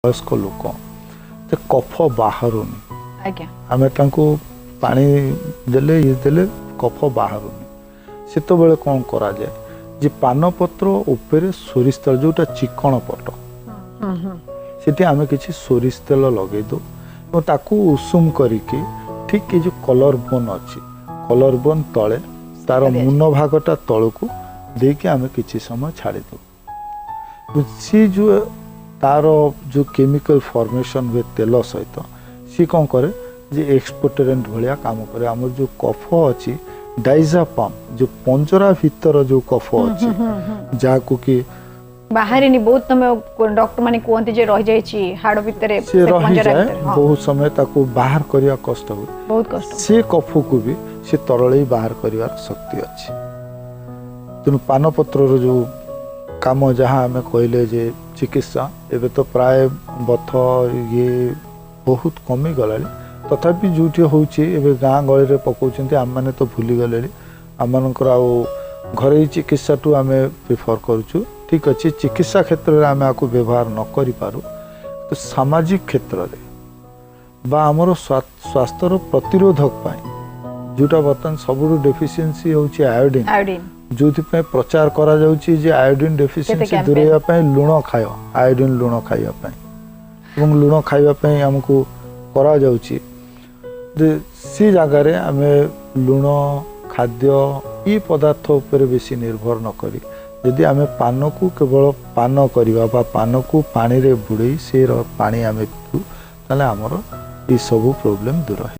वयस्क लोक ते कफ बाहरुनी आज्ञा आमे तांको पानी देले ये देले कफ बाहरुनी सेतो बेले कोन करा जाए जे पान पत्र ऊपर सोरिष तेल जोटा चिकण पट सेठी आमे किछि सोरिष तेल लगे दो और ताकू उषुम करिके ठीक ये जो कलर बोन अछि कलर बोन तळे तार मुन भागटा तळकू देके आमे किछि समय छाड़ी दो सी जो तार जो केमिकल फॉर्मेशन हुए तेल सहित सी कौन करे जे एक्सपोर्टेरेंट भलिया काम करे हमर जो कफ अछि डाइजापाम जो पंजरा भीतर जो कफ अछि जाको कि बाहर नहीं बहुत समय डॉक्टर माने कोंती जे रह जाय छी हाड़ भीतर से रह जाए बहुत समय ताको बाहर करिया कष्ट हो बहुत कष्ट से कफ को भी से तरले बाहर करिवार शक्ति अछि तनु पान पत्र रो जो काम जहाँ आम कहले जे चिकित्सा एबे तो प्राय बथ ये बहुत कमी गला तथापि जोटी होउची एबे गाँ गली रे पकाउछन्ती आम माने तो भूली गले आम मानकर आ घरे चिकित्सा टू आम प्रिफर करूछु ठीक अछि चिकित्सा क्षेत्र रे आम आको व्यवहार न करि पारु तो सामाजिक क्षेत्र रे बा हमरो स्वास्थ्य प्रतिरोधक पाई जोटा बर्तन सबुरु डेफिशिएंसी होउची आयोडीन जो प्रचार करा जाउची जे आयोडीन डेफिशिएंसी दूरेया पय लुण खायो आयोडीन लुण खाइया पय এবং लुण खाइया पय हमको करा जाउची जे सी जगह रे हमें लुण खाद्य ई पदार्थ ऊपर बेसी निर्भर न करी यदि हमें पान को केवल पान करिवा बा पान को पानी रे बुड़ई से पानी हमें पिउ ताले हमर ई सब प्रॉब्लम दूर है।